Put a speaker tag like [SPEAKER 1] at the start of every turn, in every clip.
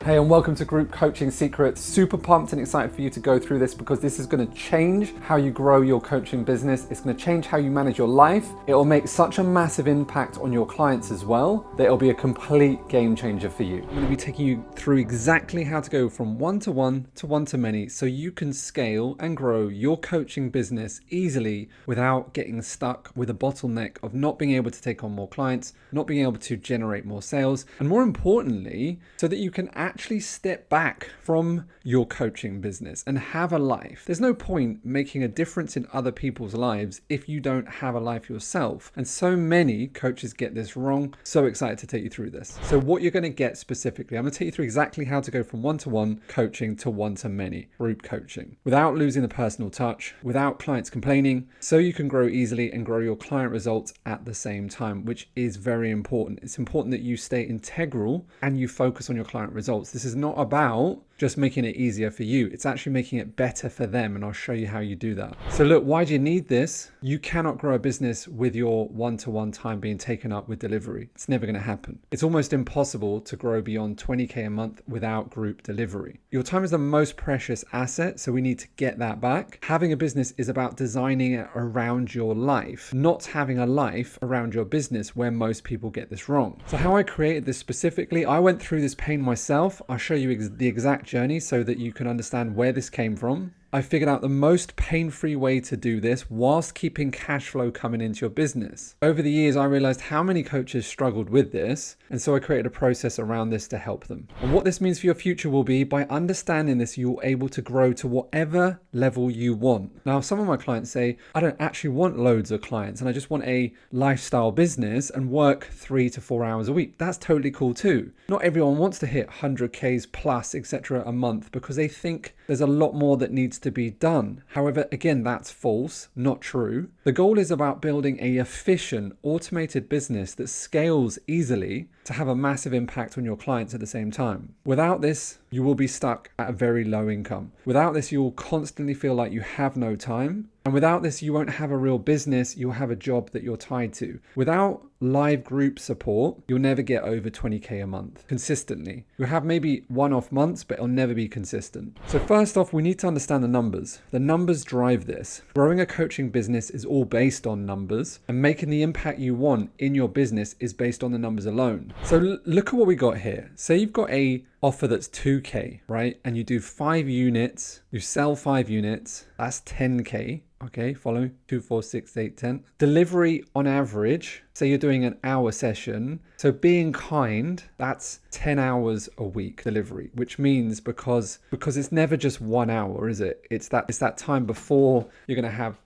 [SPEAKER 1] Hey, and welcome to Group Coaching Secrets. Super pumped and excited for you to go through this because this is going to change how you grow your coaching business. It's going to change how you manage your life. It will make such a massive impact on your clients as well that it'll be a complete game changer for you. I'm going to be taking you through exactly how to go from one-to-one to one-to-many so you can scale and grow your coaching business easily without getting stuck with a bottleneck of not being able to take on more clients, not being able to generate more sales, and more importantly, so that you can actually step back from your coaching business and have a life. There's no point making a difference in other people's lives if you don't have a life yourself. And so many coaches get this wrong. So excited to take you through this. So what you're going to get specifically, I'm going to take you through exactly how to go from one-to-one coaching to one-to-many group coaching without losing the personal touch, without clients complaining, so you can grow easily and grow your client results at the same time, which is very important. It's important that you stay integral and you focus on your client results. This is not about just making it easier for you. It's actually making it better for them, and I'll show you how you do that. So look, why do you need this? You cannot grow a business with your one-to-one time being taken up with delivery. It's never going to happen. It's almost impossible to grow beyond 20K a month without group delivery. Your time is the most precious asset, so we need to get that back. Having a business is about designing it around your life, not having a life around your business, where most people get this wrong. So how I created this specifically, I went through this pain myself. I'll show you the exact journey so that you can understand where this came from. I figured out the most pain-free way to do this whilst keeping cash flow coming into your business. Over the years, I realized how many coaches struggled with this, and so I created a process around this to help them. And what this means for your future will be, by understanding this, you're able to grow to whatever level you want. Now, some of my clients say, I don't actually want loads of clients, and I just want a lifestyle business and work 3 to 4 hours a week. That's totally cool too. Not everyone wants to hit 100Ks plus, etc. a month because they think there's a lot more that needs to be done. However, again, that's false, not true. The goal is about building an efficient, automated business that scales easily to have a massive impact on your clients at the same time. Without this, you will be stuck at a very low income. Without this, you will constantly feel like you have no time. And without this, you won't have a real business. You'll have a job that you're tied to. Without live group support, you'll never get over 20K a month consistently. You'll have maybe one-off months, but it'll never be consistent. So first off, we need to understand the numbers. The numbers drive this. Growing a coaching business is all based on numbers, and making the impact you want in your business is based on the numbers alone. So look at what we got here. Say you've got a offer that's 2K, right? And you do 5 units, you sell 5 units, that's 10K. Okay, follow 2, 4, 6, 8, 10. Delivery on average, say you're doing an hour session. So being kind, that's 10 hours a week delivery, which means because it's never just 1 hour, is it? It's that time before. You're going to have,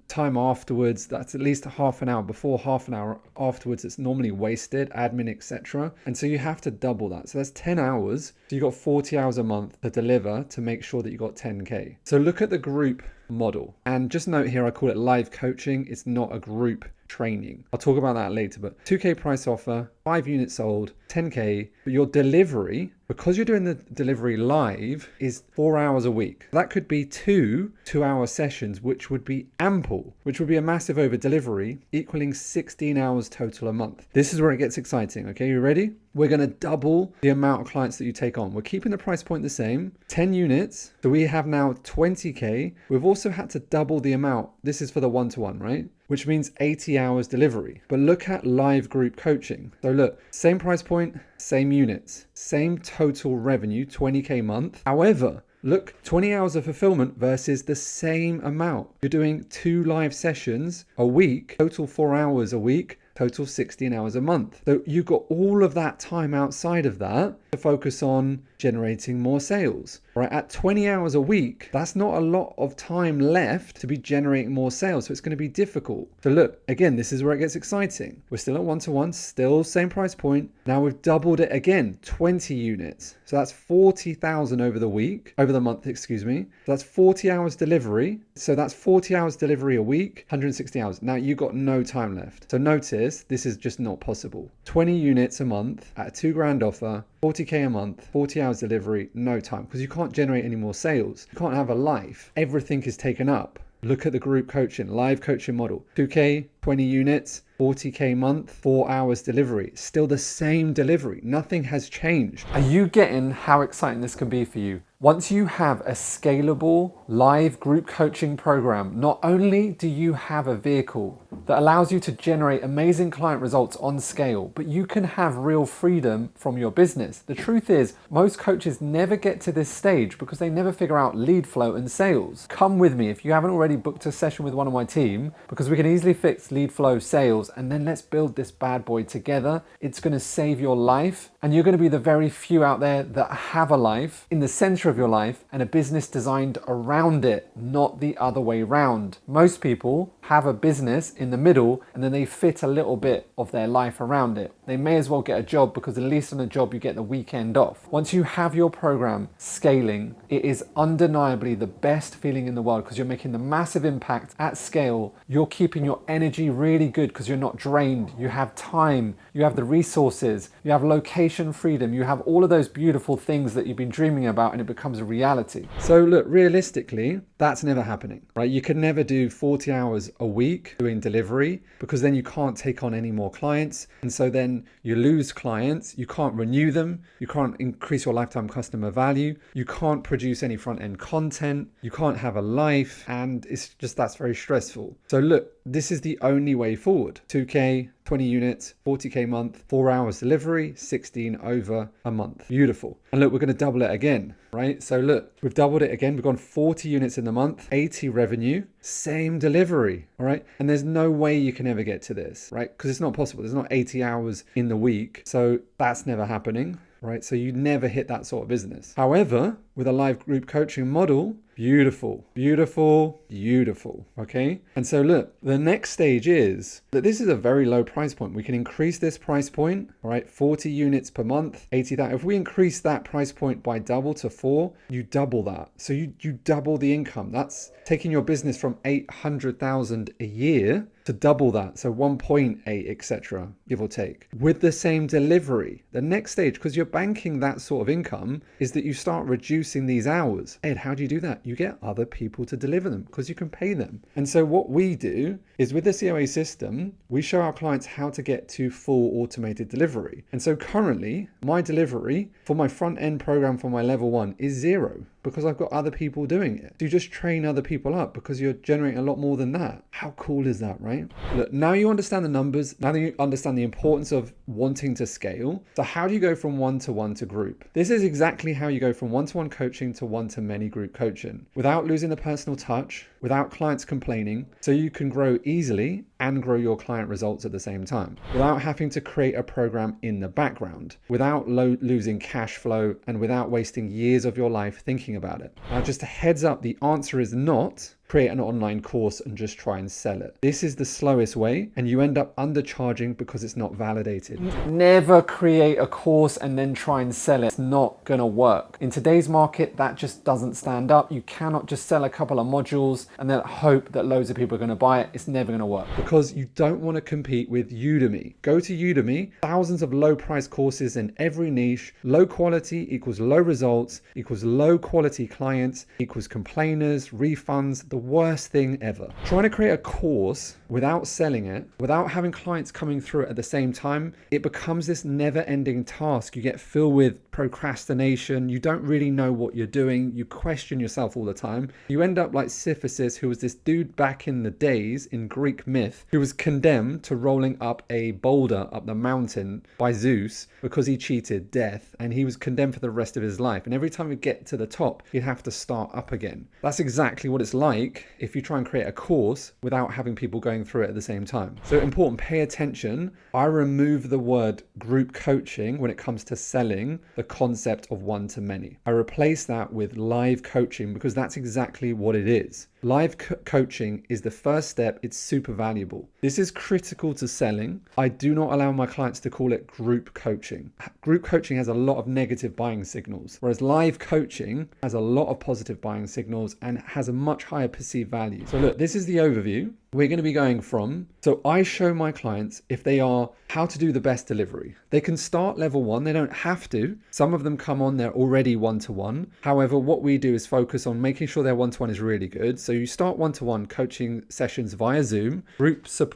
[SPEAKER 1] time afterwards. That's at least half an hour before, half an hour afterwards. It's normally wasted, admin, etc. And so you have to double that. So that's 10 hours. So you've got 40 hours a month to deliver to make sure that you got 10K. So look at the group model. And just note here, I call it live coaching. It's not a group training. I'll talk about that later, but 2K price offer, 5 units sold, 10K, but your delivery, because you're doing the delivery live, is 4 hours a week. That could be 2 2-hour sessions, which would be ample, which would be a massive over delivery, equaling 16 hours total a month. This is where it gets exciting. Okay, you ready? We're going to double the amount of clients that you take on. We're keeping the price point the same, 10 units. So we have now 20K. We've also had to double the amount. This is for the one-to-one, right? Which means 80 hours delivery. But look at live group coaching. So look, same price point, same units, same total revenue, 20K a month. However, look, 20 hours of fulfillment versus the same amount. You're doing 2 live sessions a week, total 4 hours a week, total 16 hours a month. So you've got all of that time outside of that to focus on generating more sales. Right, at 20 hours a week, that's not a lot of time left to be generating more sales. So it's going to be difficult. So look, again, this is where it gets exciting. We're still at one-to-one, still same price point. Now we've doubled it again, 20 units. So that's 40,000 over the month, excuse me. So that's 40 hours delivery. So that's 40 hours delivery a week, 160 hours. Now you've got no time left. So notice, this is just not possible. 20 units a month at a $2,000 offer, 40K a month, 40 hours delivery, no time, because you can't generate any more sales. You can't have a life. Everything is taken up. Look at the group coaching, live coaching model. 2K, 20 units, 40K month, 4 hours delivery. Still the same delivery. Nothing has changed. Are you getting how exciting this can be for you? Once you have a scalable live group coaching program, not only do you have a vehicle that allows you to generate amazing client results on scale, but you can have real freedom from your business. The truth is, most coaches never get to this stage because they never figure out lead flow and sales. Come with me if you haven't already booked a session with one of my team, because we can easily fix lead flow, sales, and then let's build this bad boy together. It's going to save your life, and you're going to be the very few out there that have a life in the center of your life and a business designed around it, not the other way round. Most people have a business in the middle and then they fit a little bit of their life around it. They may as well get a job, because at least on a job you get the weekend off. Once you have your program scaling, it is undeniably the best feeling in the world, because you're making the massive impact at scale. You're keeping your energy really good because you're not drained. You have time, you have the resources, you have location freedom, you have all of those beautiful things that you've been dreaming about, and it becomes a reality. So look, realistically, that's never happening, right? You can never do 40 hours a week doing delivery, because then you can't take on any more clients. And so then you lose clients, you can't renew them, you can't increase your lifetime customer value, you can't produce any front end content, you can't have a life, and it's just, that's very stressful. So look, this is the only way forward. 2K, 20 units, 40K month, 4 hours delivery, 16 over a month. Beautiful. And look, we're going to double it again, right? So look, we've doubled it again. We've gone 40 units in the month, 80 revenue, same delivery, all right? And there's no way you can ever get to this, right? Because it's not possible. There's not 80 hours in the week. So that's never happening, right? So you never hit that sort of business. However, with a live group coaching model, beautiful, beautiful, beautiful, okay? And so look, the next stage is that this is a very low price point. We can increase this price point, all right? 40 units per month, 80,000. If we increase that price point by double to 4, you double that. So you double the income. That's taking your business from 800,000 a year to double that. So 1.8, etc., give or take. With the same delivery, the next stage, because you're banking that sort of income, is that you start reducing these hours. Ed, how do you do that? You get other people to deliver them because you can pay them. And so what we do is, with the COA system, we show our clients how to get to full automated delivery. And so currently, my delivery for my front end program for my level 1 is 0, because I've got other people doing it. So you just train other people up because you're generating a lot more than that. How cool is that, right? Look, now you understand the numbers, now that you understand the importance of wanting to scale. So how do you go from one-to-one to group? This is exactly how you go from one-to-one coaching to one-to-many group coaching, without losing the personal touch, without clients complaining, so you can grow easily and grow your client results at the same time, without having to create a program in the background, without losing cash flow, and without wasting years of your life thinking about it. Now, just a heads up, the answer is not create an online course and just try and sell it. This is the slowest way, and you end up undercharging because it's not validated. Never create a course and then try and sell it. It's not gonna work. In today's market, that just doesn't stand up. You cannot just sell a couple of modules and then hope that loads of people are gonna buy it. It's never gonna work, because you don't wanna compete with Udemy. Go to Udemy, thousands of low price courses in every niche. Low quality equals low results, equals low quality clients, equals complainers, refunds, the worst thing ever. Trying to create a course without selling it, without having clients coming through it at the same time, it becomes this never-ending task. You get filled with procrastination. You don't really know what you're doing. You question yourself all the time. You end up like Sisyphus, who was this dude back in the days in Greek myth, who was condemned to rolling up a boulder up the mountain by Zeus because he cheated death, and he was condemned for the rest of his life. And every time he'd get to the top, he'd have to start up again. That's exactly what it's like if you try and create a course without having people going through it at the same time. So important, pay attention. I remove the word group coaching when it comes to selling the concept of one-to-many. I replace that with live coaching, because that's exactly what it is. Live coaching is the first step. It's super valuable. This is critical to selling. I do not allow my clients to call it group coaching. Group coaching has a lot of negative buying signals, whereas live coaching has a lot of positive buying signals and has a much higher perceived value. So look, this is the overview. we're going to be going from, so I show my clients if they are how to do the best delivery. They can start level 1. They don't have to. Some of them come on, they're already one-to-one. However, what we do is focus on making sure their one-to-one is really good. So you start one-to-one coaching sessions via Zoom,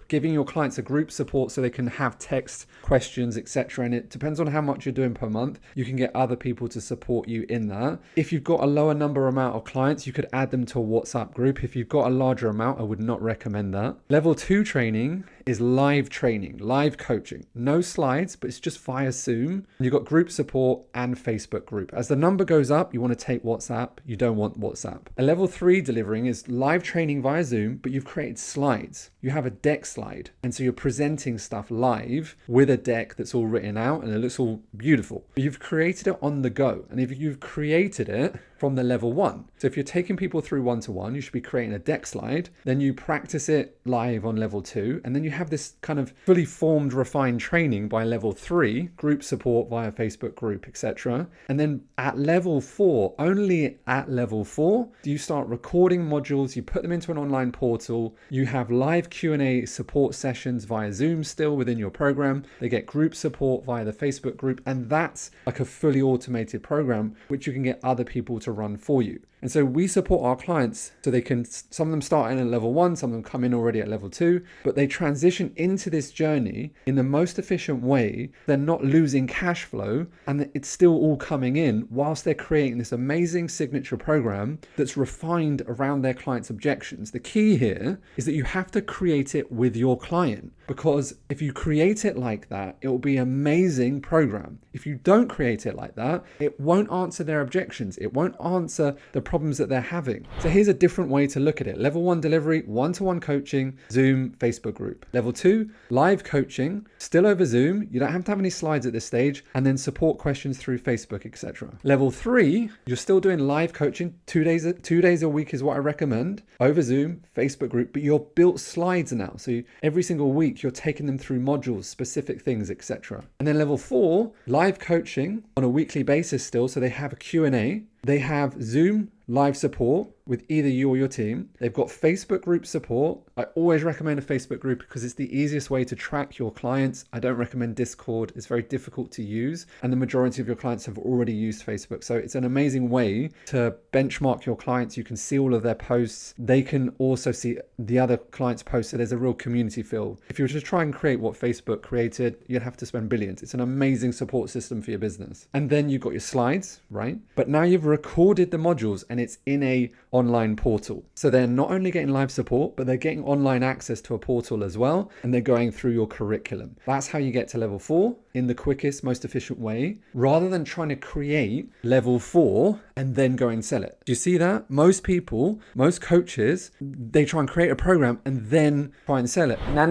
[SPEAKER 1] giving your clients a group support so they can have text questions, etc. And it depends on how much you're doing per month. You can get other people to support you in that. If you've got a lower amount of clients, you could add them to a WhatsApp group. If you've got a larger amount, I would not recommend that. Level 2 training is live training, live coaching. No slides, but it's just via Zoom. You've got group support and Facebook group. As the number goes up, you want to take WhatsApp. You don't want WhatsApp. A level 3 delivering is live training via Zoom, but you've created slides. You have a deck slide. And so you're presenting stuff live with a deck that's all written out and it looks all beautiful. But you've created it on the go. And if you've created it from the level 1. So if you're taking people through one-to-one, you should be creating a deck slide. Then you practice it live on level 2. And then you have this kind of fully formed, refined training by level 3, group support via Facebook group, etc. And then at level 4, only at level 4, do you start recording modules, you put them into an online portal, you have live Q&A support sessions via Zoom still within your program. They get group support via the Facebook group. And that's like a fully automated program, which you can get other people to run for you. And so we support our clients so they can, some of them start in at level 1, some of them come in already at level 2, but they transition into this journey in the most efficient way. They're not losing cash flow and it's still all coming in whilst they're creating this amazing signature program that's refined around their clients' objections. The key here is that you have to create it with your client, because if you create it like that, it will be an amazing program. If you don't create it like that, it won't answer their objections. It won't answer the problems that they're having. So here's a different way to look at it. Level 1 delivery, one-to-one coaching, Zoom, Facebook group. Level 2, live coaching, still over Zoom. You don't have to have any slides at this stage, and then support questions through Facebook, etc. Level 3, you're still doing live coaching, 2 days a week is what I recommend, over Zoom, Facebook group, but you're built slides now. So every single week you're taking them through modules, specific things, etc. And then level 4, live coaching on a weekly basis still. So they have a Q&A. They have Zoom live support with either you or your team. They've got Facebook group support. I always recommend a Facebook group because it's the easiest way to track your clients. I don't recommend Discord. It's very difficult to use. And the majority of your clients have already used Facebook. So it's an amazing way to benchmark your clients. You can see all of their posts. They can also see the other clients' posts. So there's a real community feel. If you were to try and create what Facebook created, you'd have to spend billions. It's an amazing support system for your business. And then you've got your slides, right? But now you've recorded the modules and it's in a online portal. So they're not only getting live support, but they're getting online access to a portal as well. And they're going through your curriculum. That's how you get to level 4 in the quickest, most efficient way, rather than trying to create level 4 and then go and sell it. Do you see that? Most people, most coaches, they try and create a program and then try and sell it. No,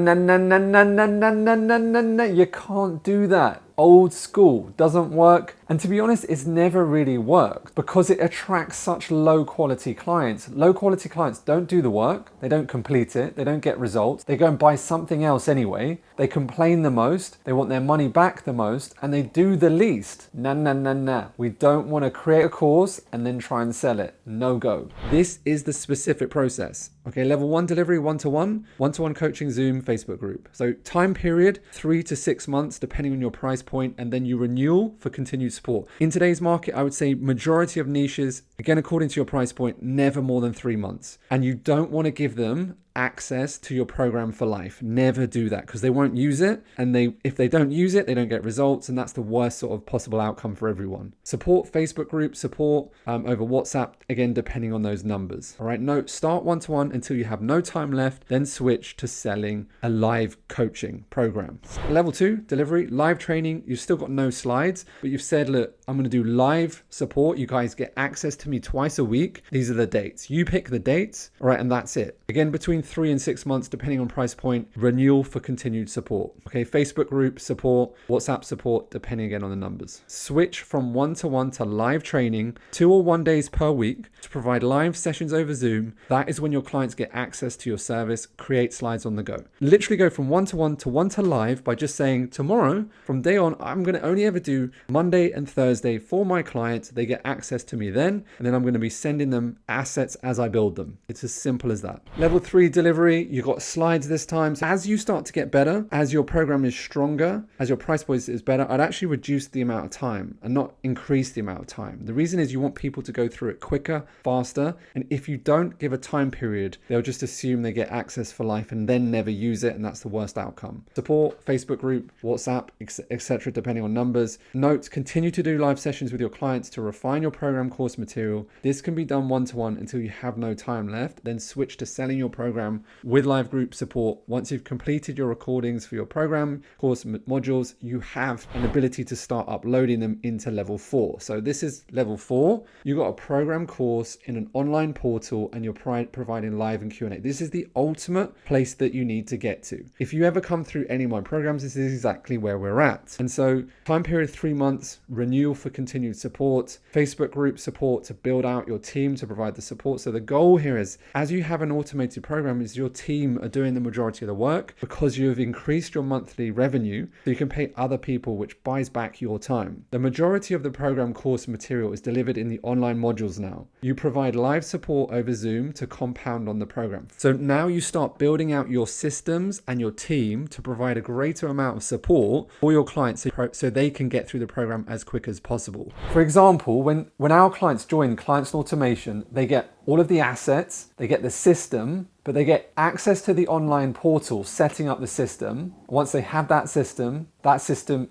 [SPEAKER 1] you can't do that. Old school doesn't work. And to be honest, it's never really worked because it attracts such low quality clients. Low quality clients don't do the work. They don't complete it. They don't get results. They go and buy something else anyway. They complain the most. They want their money back the most and they do the least. No. We don't want to create a course and then try and sell it. No go. This is the specific process. Okay, level 1 delivery, one-to-one coaching, Zoom, Facebook group. So time period, 3 to 6 months, depending on your price point, and then you renewal for continued support. In today's market, I would say majority of niches, again, according to your price point, never more than 3 months. And you don't want to give them access to your program for life. Never do that because they won't use it. And if they don't use it, they don't get results. And that's the worst sort of possible outcome for everyone. Support Facebook group, support over WhatsApp, again, depending on those numbers. All right, no, start one-to-one until you have no time left, then switch to selling a live coaching program. Level 2, delivery, live training. You've still got no slides, but you've said, look, I'm going to do live support. You guys get access to me twice a week. These are the dates. You pick the dates, all right, and that's it. Again, between 3 and 6 months, depending on price point, renewal for continued support. Okay, Facebook group support, WhatsApp support, depending again on the numbers. Switch from one-to-one to live training, 2 or 1 days per week to provide live sessions over Zoom. That is when your clients get access to your service, create slides on the go. Literally go from one-to-one to one-to-live by just saying, tomorrow, from day on, I'm going to only ever do Monday and Thursday for my clients. They get access to me then. and then I'm going to be sending them assets as I build them. It's as simple as that. Level 3 delivery, you've got slides this time. So as you start to get better, as your program is stronger, as your price point is better, I'd actually reduce the amount of time and not increase the amount of time. The reason is you want people to go through it quicker, faster, and if you don't give a time period, they'll just assume they get access for life and then never use it, and that's the worst outcome. Support, Facebook group, WhatsApp, etc., depending on numbers. Note, continue to do live sessions with your clients to refine your program course material. This can be done one-to-one until you have no time left, then switch to selling your program with live group support. Once you've completed your recordings for your program course modules, you have an ability to start uploading them into level 4. So this is level 4. You've got a program course in an online portal and you're providing live and Q&A. This is the ultimate place that you need to get to. If you ever come through any of my programs, this is exactly where we're at. And so time period 3 months, renewal for continued support, Facebook group support to build out your team to provide the support. So the goal here is, as you have an automated program, is your team are doing the majority of the work because you have increased your monthly revenue so you can pay other people, which buys back your time. The majority of the program course material is delivered in the online modules now. You provide live support over Zoom to compound on the program. So now you start building out your systems and your team to provide a greater amount of support for your clients so they can get through the program as quick as possible. For example, when our clients join Clients and Automation, they get all of the assets, they get the system, but they get access to the online portal, setting up the system. Once they have that system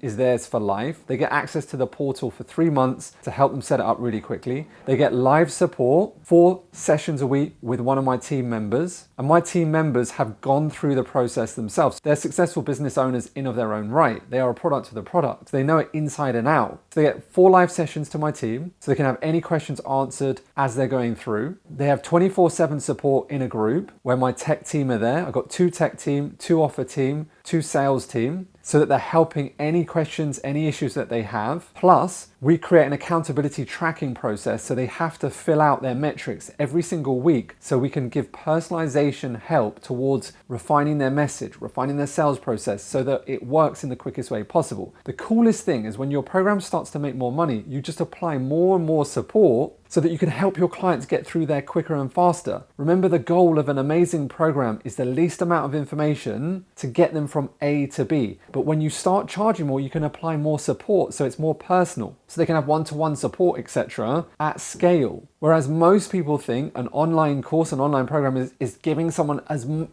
[SPEAKER 1] is theirs for life. They get access to the portal for 3 months to help them set it up really quickly. They get live support, 4 sessions a week with one of my team members. And my team members have gone through the process themselves. They're successful business owners in of their own right. They are a product of the product. They know it inside and out. So they get 4 live sessions to my team so they can have any questions answered as they're going through. They have 24/7 support in a group where my tech team are there. I've got 2 tech team, 2 offer team, 2 sales team, so that they're helping any questions, any issues that they have. Plus, we create an accountability tracking process, so they have to fill out their metrics every single week so we can give personalization help towards refining their message, refining their sales process so that it works in the quickest way possible. The coolest thing is when your program starts to make more money, you just apply more and more support so that you can help your clients get through there quicker and faster. Remember, the goal of an amazing program is the least amount of information to get them from A to B. But when you start charging more, you can apply more support so it's more personal. So they can have one-to-one support, etc. at scale. Whereas most people think an online course, an online program is giving someone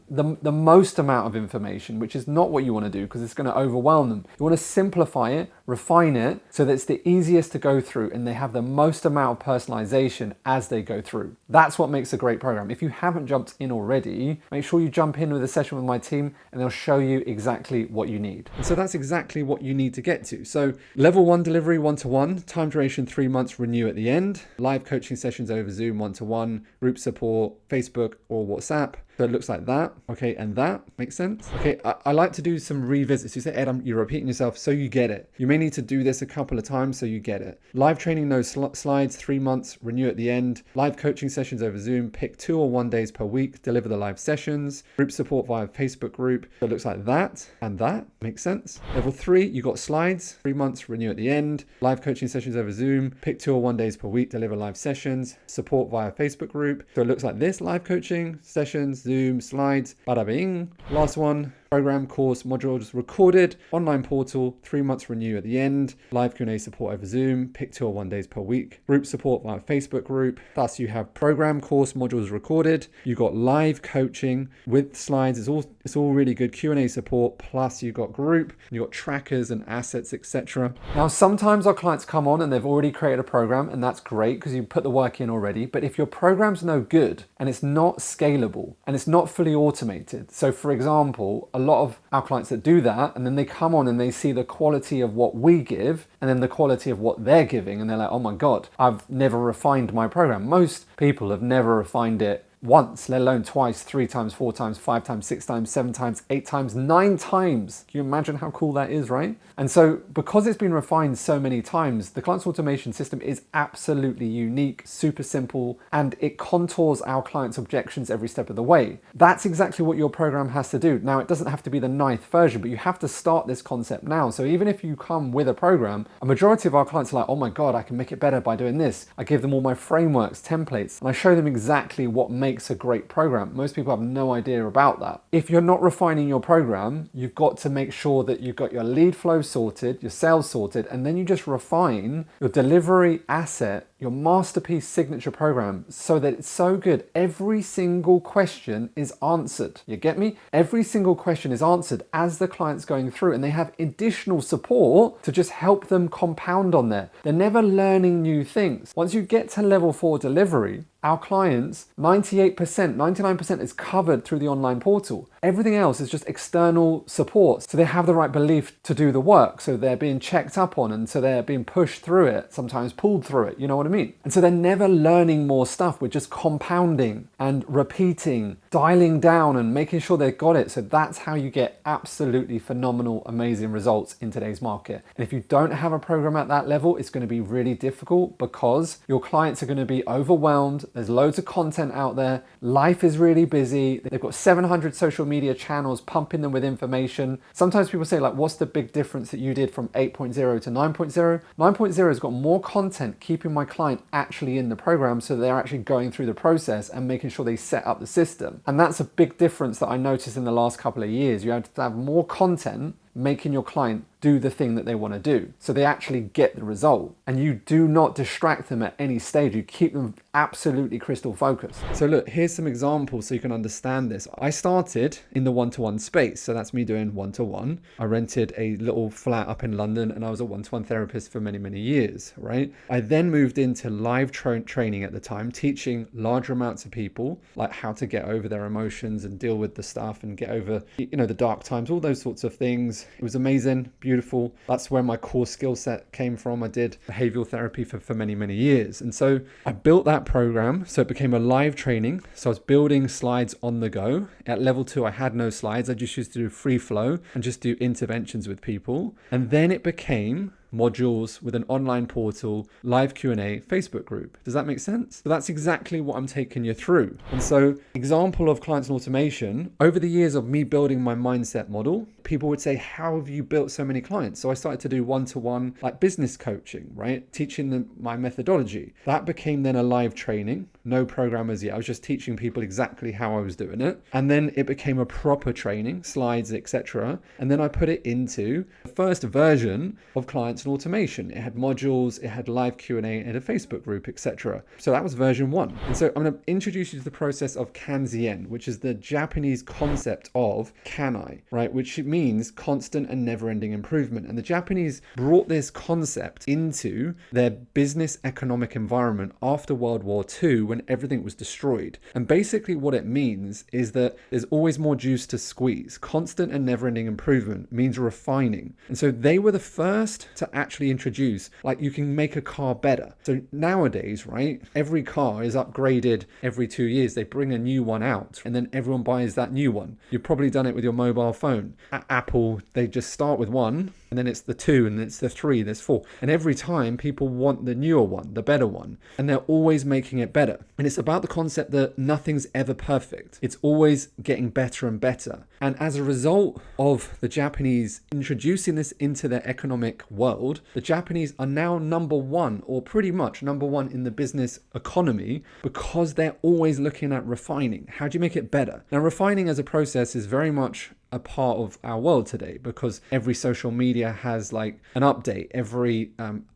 [SPEAKER 1] the most amount of information, which is not what you want to do because it's going to overwhelm them. You want to simplify it, refine it, so that it's the easiest to go through and they have the most amount of personalization as they go through. That's what makes a great program. If you haven't jumped in already, make sure you jump in with a session with my team and they'll show you exactly what you need. And so that's exactly what you need to get to. So level 1 delivery, one-to-one, time duration 3 months, renew at the end, live coaching sessions over Zoom, one-to-one, group support, Facebook or WhatsApp. So it looks like that. Okay, and that makes sense. Okay, I like to do some revisits. You say, Ed, you're repeating yourself, so you get it. You may need to do this a couple of times so you get it. Live training, no slides, 3 months, renew at the end. Live coaching sessions over Zoom, pick 2 or 1 days per week, deliver the live sessions. Group support via Facebook group. So it looks like that and that makes sense. Level 3, you got slides, 3 months, renew at the end. Live coaching sessions over Zoom, pick 2 or 1 days per week, deliver live sessions. Support via Facebook group. So it looks like this: live coaching sessions, Zoom, slides, bada bing. Last one, program, course, modules recorded, online portal, 3 months renew at the end, live Q&A support over Zoom, pick 2 or 1 days per week, group support via Facebook group. Thus you have program, course, modules recorded, you got live coaching with slides, it's all really good, Q&A support, plus you got group, you got trackers and assets, etc. Now sometimes our clients come on and they've already created a program, and that's great because you put the work in already. But if your program's no good and it's not scalable and it's not fully automated, so for example, a lot of our clients that do that, and then they come on and they see the quality of what we give and then the quality of what they're giving, and they're like, oh my God, I've never refined my program. Most people have never refined it once, let alone twice, 3 times, 4 times, 5 times, 6 times, 7 times, 8 times, 9 times. Can you imagine how cool that is, right? And so because it's been refined so many times, the client's automation system is absolutely unique, super simple, and it contours our clients' objections every step of the way. That's exactly what your program has to do. Now, it doesn't have to be the 9th version, but you have to start this concept now. So even if you come with a program, a majority of our clients are like, oh my God, I can make it better by doing this. I give them all my frameworks, templates, and I show them exactly what makes a great program. Most people have no idea about that. If you're not refining your program, you've got to make sure that you've got your lead flow sorted, your sales sorted, and then you just refine your delivery asset, your masterpiece signature program, so that it's so good. Every single question is answered. You get me? Every single question is answered as the client's going through, and they have additional support to just help them compound on there. They're never learning new things. Once you get to level 4 delivery, our clients, 98%, 99% is covered through the online portal. Everything else is just external support. So they have the right belief to do the work. So they're being checked up on, and so they're being pushed through it, sometimes pulled through it, you know what I mean? And so they're never learning more stuff. We're just compounding and repeating, dialing down and making sure they've got it. So that's how you get absolutely phenomenal, amazing results in today's market. And if you don't have a program at that level, it's going to be really difficult because your clients are going to be overwhelmed. There's loads of content out there. Life is really busy. They've got 700 social media channels pumping them with information. Sometimes people say, like, what's the big difference that you did from 8.0 to 9.0? 9.0 has got more content keeping my client actually in the program, so they're actually going through the process and making sure they set up the system. And that's a big difference that I noticed in the last couple of years. You have to have more content making your client do the thing that they want to do, so they actually get the result. And you do not distract them at any stage. You keep them absolutely crystal focused. So look, here's some examples so you can understand this. I started in the one-to-one space. So that's me doing one-to-one. I rented a little flat up in London and I was a one-to-one therapist for many, many years, right? I then moved into live training at the time, teaching larger amounts of people, like how to get over their emotions and deal with the stuff and get over, you know, the dark times, all those sorts of things. It was amazing, beautiful. That's where my core skill set came from. I did behavioral therapy for many, many years. And so I built that program. So it became a live training. So I was building slides on the go. At level 2, I had no slides. I just used to do free flow and just do interventions with people. And then it became modules with an online portal, live Q&A, Facebook group. Does that make sense? So that's exactly what I'm taking you through. And so example of clients and automation, over the years of me building my mindset model, people would say, how have you built so many clients? So I started to do one-to-one like business coaching, right? Teaching them my methodology. That became then a live training, no programmers yet. I was just teaching people exactly how I was doing it. And then it became a proper training, slides, etc. And then I put it into the first version of clients and automation. It had modules, it had live Q&A, it had a Facebook group, etc. So that was version 1. And so I'm going to introduce you to the process of kanzen, which is the Japanese concept of kanai, right? Which means constant and never-ending improvement. And the Japanese brought this concept into their business economic environment after World War II when everything was destroyed. And basically what it means is that there's always more juice to squeeze. Constant and never-ending improvement means refining. And so they were the first to actually introduce, like, you can make a car better. So nowadays, right, every car is upgraded every 2 years. They bring a new one out and then everyone buys that new one. You've probably done it with your mobile phone. At Apple, they just start with 1 and then it's the 2 and it's the 3, there's 4. And every time people want the newer one, the better one, and they're always making it better. And it's about the concept that nothing's ever perfect. It's always getting better and better. And as a result of the Japanese introducing this into their economic world, the Japanese are now number 1, or pretty much number 1 in the business economy, because they're always looking at refining. How do you make it better? Now, refining as a process is very much a part of our world today, because every social media has like an update. Every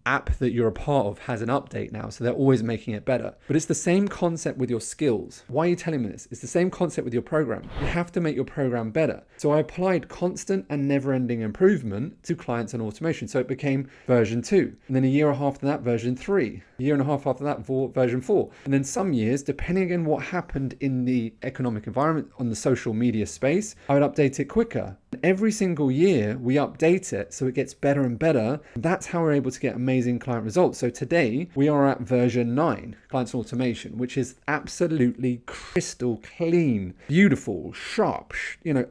[SPEAKER 1] app that you're a part of has an update now, so they're always making it better. But it's the same concept with your skills. Why are you telling me this? It's the same concept with your program. You have to make your program better. So I applied constant and never-ending improvement to clients and automation. So it became version 2. And then a year and a half after that, version 3. A year and a half after that, version 4. And then some years, depending on what happened in the economic environment on the social media space, I would update it quicker. Every single year we update it so it gets better and better. That's how we're able to get amazing client results. So today we are at version 9, clients and automation, which is absolutely crystal clean, beautiful, sharp,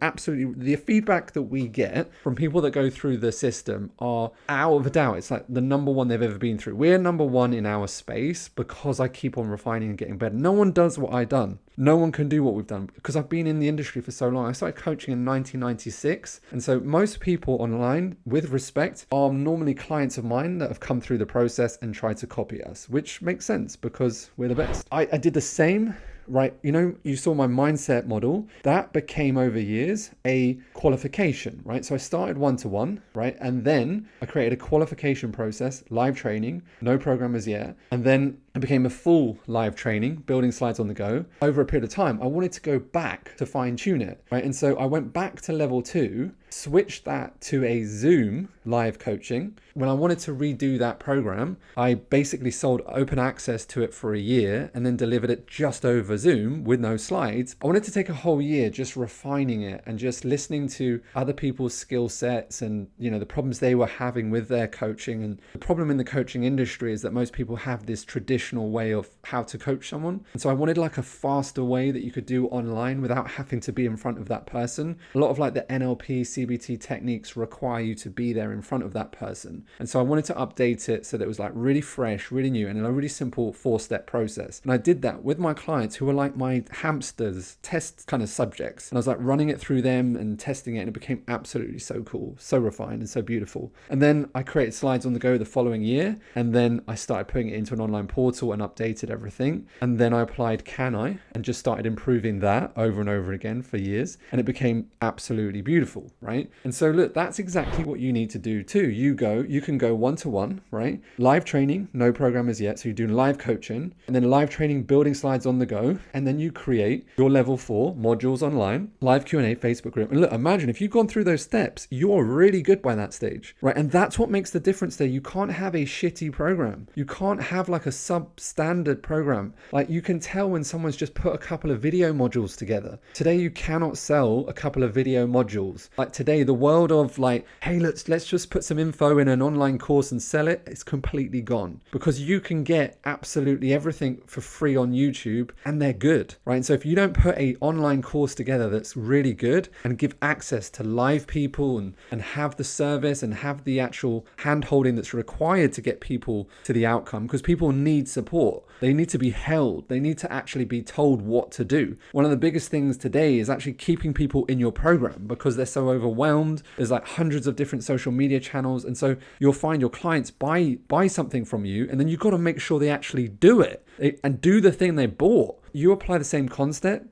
[SPEAKER 1] absolutely. The feedback that we get from people that go through the system are out of a doubt. It's like the number one they've ever been through. We're number one in our space because I keep on refining and getting better. No one does what I've done. No one can do what we've done because I've been in the industry for so long. I started coaching in 1996. And so most people online, with respect, are normally clients of mine that have come through the process and tried to copy us, which makes sense because we're the best. I did the same. Right, you saw my mindset model. That became over years a qualification, right? So I started one-to-one, right? And then I created a qualification process, live training, no programmers yet. And then it became a full live training, building slides on the go. Over a period of time, I wanted to go back to fine tune it, right? And so I went back to level 2, switched that to a Zoom live coaching. When I wanted to redo that program, I basically sold open access to it for a year and then delivered it just over Zoom with no slides. I wanted to take a whole year just refining it and just listening to other people's skill sets and, the problems they were having with their coaching. And the problem in the coaching industry is that most people have this traditional way of how to coach someone. And so I wanted like a faster way that you could do online without having to be in front of that person. A lot of like the NLP, CBT techniques require you to be there in front of that person. And so I wanted to update it so that it was like really fresh, really new, and a really simple 4-step process. And I did that with my clients who were like my hamsters, test kind of subjects. And I was like running it through them and testing it, and it became absolutely so cool, so refined and so beautiful. And then I created slides on the go the following year. And then I started putting it into an online portal and updated everything. And then I applied Can I and just started improving that over and over again for years. And it became absolutely beautiful, right? And so look, that's exactly what you need to do too. You can go one-to-one, right? Live training, no programmers yet. So you're doing live coaching and then live training, building slides on the go. And then you create your level 4 modules online, live Q&A, Facebook group. And look, imagine if you've gone through those steps, you're really good by that stage, right? And that's what makes the difference there. You can't have a shitty program. You can't have like a substandard program. Like you can tell when someone's just put a couple of video modules together. Today, you cannot sell a couple of video modules. Like today, the world of like, hey, let's just put some info in an online course and sell it, it's completely gone because you can get absolutely everything for free on YouTube and they're good, right? And so if you don't put a online course together that's really good and give access to live people and have the service and have the actual hand holding that's required to get people to the outcome, because people need support. They need to be held. They need to actually be told what to do. One of the biggest things today is actually keeping people in your program because they're so overwhelmed. There's like hundreds of different social media channels. And so you'll find your clients buy something from you, and then you've got to make sure they actually do it and do the thing they bought. You apply the same constant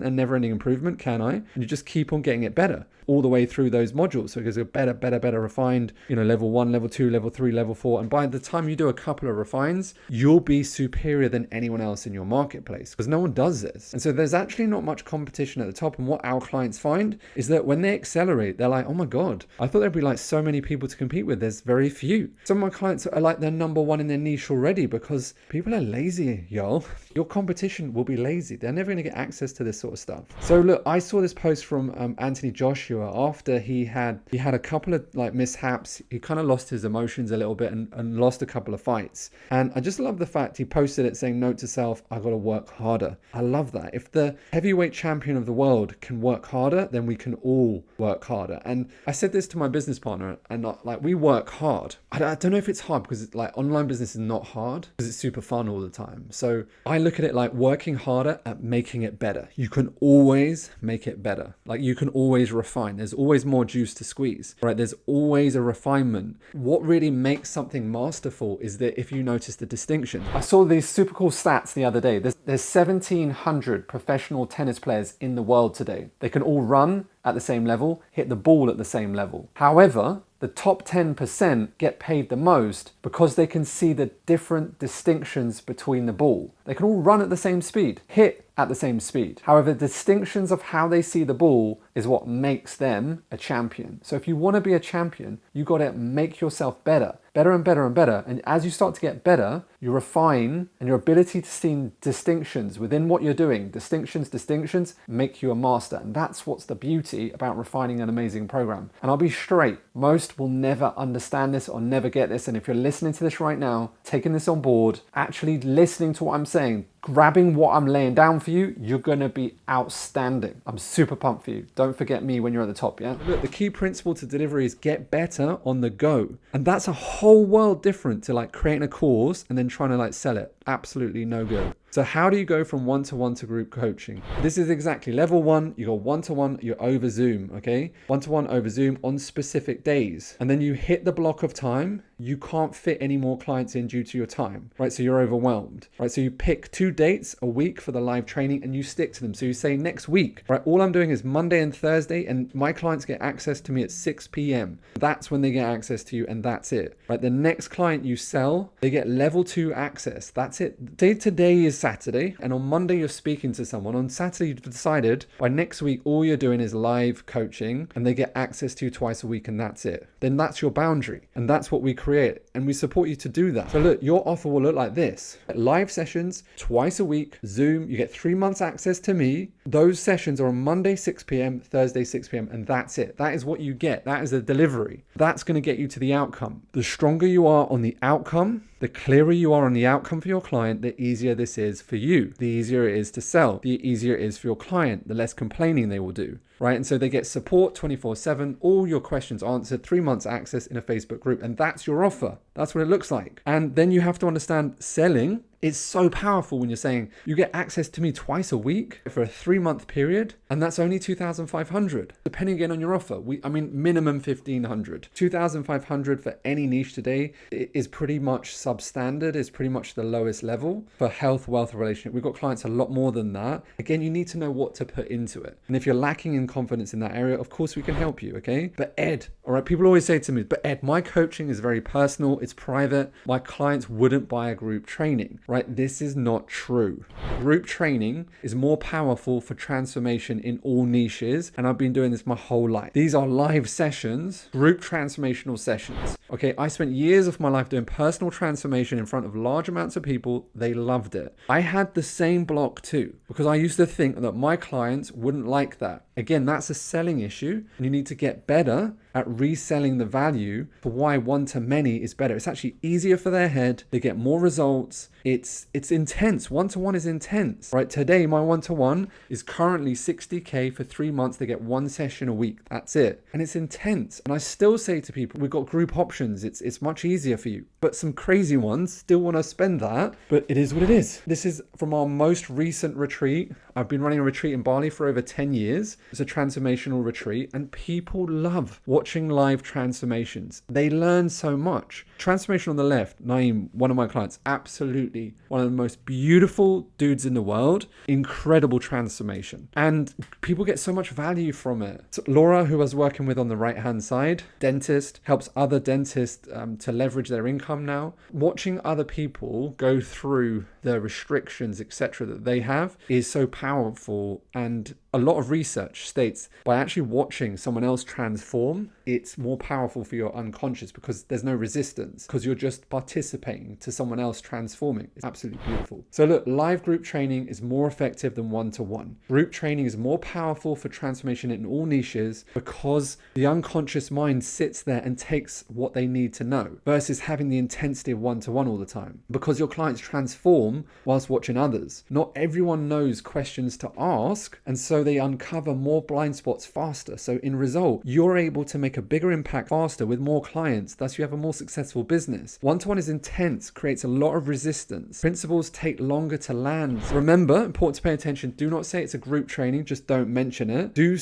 [SPEAKER 1] and never-ending improvement, Can I? And you just keep on getting it better all the way through those modules. So it goes better, refined, level 1, level 2, level 3, level 4. And by the time you do a couple of refines, you'll be superior than anyone else in your marketplace because no one does this. And so there's actually not much competition at the top. And what our clients find is that when they accelerate, they're like, oh my God, I thought there'd be like so many people to compete with. There's very few. Some of my clients are like they're number one in their niche already because people are lazy, y'all. Your competition will be lazy. They're never going to get access to this sort of stuff. So look, I saw this post from Anthony Joshua after he had a couple of like mishaps. He kind of lost his emotions a little bit and lost a couple of fights. And I just love the fact he posted it saying, note to self, I got to work harder. I love that. If the heavyweight champion of the world can work harder, then we can all work harder. And I said this to my business partner, and like we work hard. I don't know if it's hard because like online business is not hard because it's super fun all the time. So I look at it like working harder at making it better. You can always make it better. Like you can always refine. There's always more juice to squeeze, right? There's always a refinement. What really makes something masterful is that if you notice the distinction. I saw these super cool stats the other day. There's 1,700 professional tennis players in the world today. They can all run at the same level, hit the ball at the same level. However, the top 10% get paid the most because they can see the different distinctions between the ball. They can all run at the same speed, hit at the same speed. However, the distinctions of how they see the ball is what makes them a champion. So if you want to be a champion, you got to make yourself better better and better and better. And as you start to get better, you refine, and your ability to see distinctions within what you're doing, distinctions make you a master. And that's what's the beauty about refining an amazing program. And I'll be straight, most will never understand this or never get this. And if you're listening to this right now, taking this on board, actually listening to what I'm saying, grabbing what I'm laying down for you, you're gonna be outstanding. I'm super pumped for you. Don't forget me when you're at the top, yeah? Look, the key principle to delivery is get better on the go. And that's a whole world different to like creating a course and then trying to like sell it. Absolutely no go. So how do you go from one-to-one to group coaching? This is exactly level 1. You go one-to-one, you're over Zoom, okay? One-to-one over Zoom on specific days. And then you hit the block of time. You can't fit any more clients in due to your time, right? So you're overwhelmed, right? So you pick 2 dates a week for the live training and you stick to them. So you say next week, right? All I'm doing is Monday and Thursday, and my clients get access to me at 6 p.m. That's when they get access to you, and that's it, right? The next client you sell, they get level 2 access. That's it. Say today is Saturday, and on Monday you're speaking to someone. On Saturday you've decided by next week all you're doing is live coaching, and they get access to you twice a week, and that's it. Then that's your boundary, and that's what we create, and we support you to do that. So look, your offer will look like this: live sessions twice a week, Zoom. You get 3 months access to me. Those sessions are on Monday 6 p.m, Thursday 6 p.m, and that's it. That is what you get. That is the delivery. That's going to get you to the outcome. The stronger you are on the outcome, the clearer you are on the outcome for your client, the easier this is for you. The easier it is to sell. The easier it is for your client. The less complaining they will do, right? And so they get support 24/7, all your questions answered, 3 months access in a Facebook group, and that's your offer. That's what it looks like. And then you have to understand selling is so powerful when you're saying you get access to me twice a week for a 3-month period, and that's only 2,500, depending again on your offer. Minimum 1,500. 2,500 for any niche today is pretty much substandard, is pretty much the lowest level for health, wealth, relationship. We've got clients a lot more than that. Again, you need to know what to put into it. And if you're lacking in confidence in that area, of course we can help you, okay? But Ed, all right, people always say to me, but Ed, my coaching is very personal, it's private, my clients wouldn't buy a group training. Right? This is not true. Group training is more powerful for transformation in all niches, and I've been doing this my whole life. These are live sessions, group transformational sessions. Okay, I spent years of my life doing personal transformation in front of large amounts of people. They loved it. I had the same block too, because I used to think that my clients wouldn't like that. Again, that's a selling issue, and you need to get better at reselling the value for why one-to-many is better. It's actually easier for their head. They get more results. It's intense. One-to-one is intense, right? Today, my one-to-one is currently 60K for 3 months. They get 1 session a week. That's it. And it's intense. And I still say to people, we've got group options. It's much easier for you. But some crazy ones still want to spend that. But it is what it is. This is from our most recent retreat. I've been running a retreat in Bali for over 10 years. It's a transformational retreat, and people love watching live transformations. They learn so much. Transformation on the left, Naeem, one of my clients, absolutely one of the most beautiful dudes in the world. Incredible transformation. And people get so much value from it. So Laura, who I was working with on the right-hand side, dentist, helps other dentists to leverage their income now. Watching other people go through the restrictions, etc., that they have is so powerful. And a lot of research states by actually watching someone else transform, it's more powerful for your unconscious because there's no resistance, because you're just participating to someone else transforming. It's absolutely beautiful. So look, live group training is more effective than one-to-one. Group training is more powerful for transformation in all niches because the unconscious mind sits there and takes what they need to know versus having the intensity of one-to-one all the time, because your clients transform whilst watching others. Not everyone knows questions to ask, and so they uncover more blind spots faster. So in result, you're able to make a bigger impact faster with more clients. Thus, you have a more successful business. One-to-one is intense, creates a lot of resistance. Principles take longer to land. Remember, important to pay attention. Do not say it's a group training. Just don't mention it. Do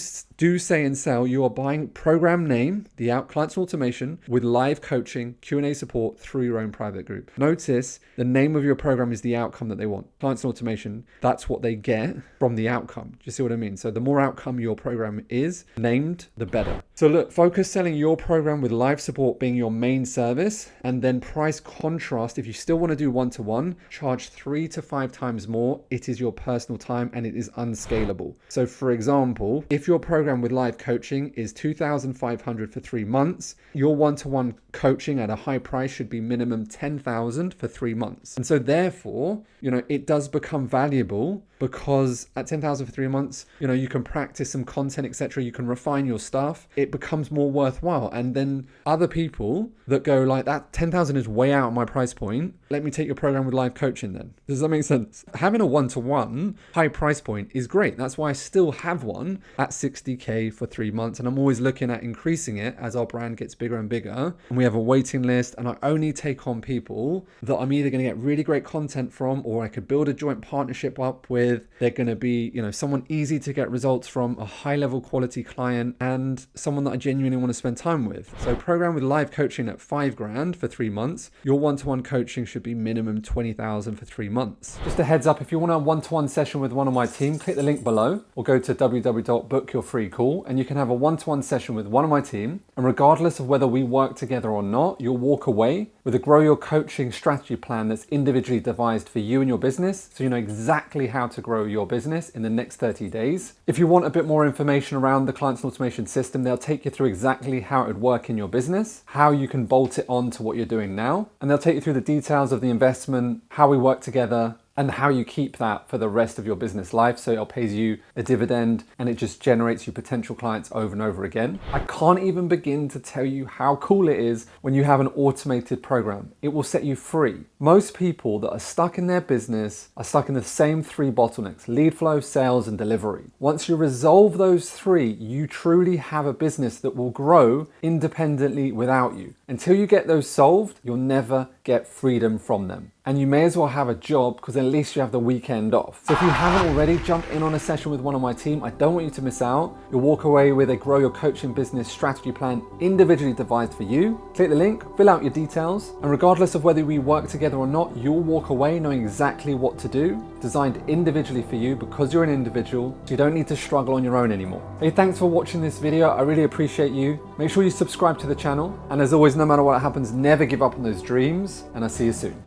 [SPEAKER 1] say and sell you are buying program name, the clients automation, with live coaching, Q&A support through your own private group. Notice the name of your program is the outcome that they want. Clients automation, that's what they get from the outcome. Do you see what I mean? campaign. So the more outcome your program is named, the better. So look, focus selling your program with live support being your main service, and then price contrast. If you still want to do one-to-one, charge 3 to 5 times more. It is your personal time and it is unscalable. So for example, if your program with live coaching is $2,500 for 3 months, your one-to-one coaching at a high price should be minimum $10,000 for 3 months. And so therefore, it does become valuable, because at $10,000 for 3 months, you can practice some content, etc. You can refine your stuff. It becomes more worthwhile. And then other people that go like, that $10,000 is way out of my price point. Let me take your program with live coaching then. Does that make sense? Having a one-to-one high price point is great. That's why I still have one at $60K for 3 months. And I'm always looking at increasing it as our brand gets bigger and bigger. And we have a waiting list, and I only take on people that I'm either going to get really great content from, or I could build a joint partnership up with. They're going to be, someone easy to get results from, a high level quality client, and someone that I genuinely want to spend time with. So program with live coaching at $5,000 for 3 months. Your one-to-one coaching should be minimum $20,000 for 3 months. Just a heads up, if you want a one-to-one session with one of my team, click the link below or go to www.bookyourfreecall, and you can have a one-to-one session with one of my team. And regardless of whether we work together or not, you'll walk away with a grow your coaching strategy plan that's individually devised for you and your business, so you know exactly how to grow your business in the next 30 days. If you want a bit more information around the Clients and Automation system, they'll take you through exactly how it would work in your business, how you can bolt it on to what you're doing now, and they'll take you through the details of the investment, how we work together, and how you keep that for the rest of your business life. So it pays you a dividend and it just generates you potential clients over and over again. I can't even begin to tell you how cool it is when you have an automated program. It will set you free. Most people that are stuck in their business are stuck in the same 3 bottlenecks: lead flow, sales, and delivery. Once you resolve those 3, you truly have a business that will grow independently without you. Until you get those solved, you'll never get freedom from them. And you may as well have a job, because at least you have the weekend off. So if you haven't already, jump in on a session with one of my team. I don't want you to miss out. You'll walk away with a grow your coaching business strategy plan individually devised for you. Click the link, fill out your details, and regardless of whether we work together or not, you'll walk away knowing exactly what to do, designed individually for you, because you're an individual, so you don't need to struggle on your own anymore. Hey, thanks for watching this video. I really appreciate you. Make sure you subscribe to the channel. And as always, no matter what happens, never give up on those dreams, and I'll see you soon.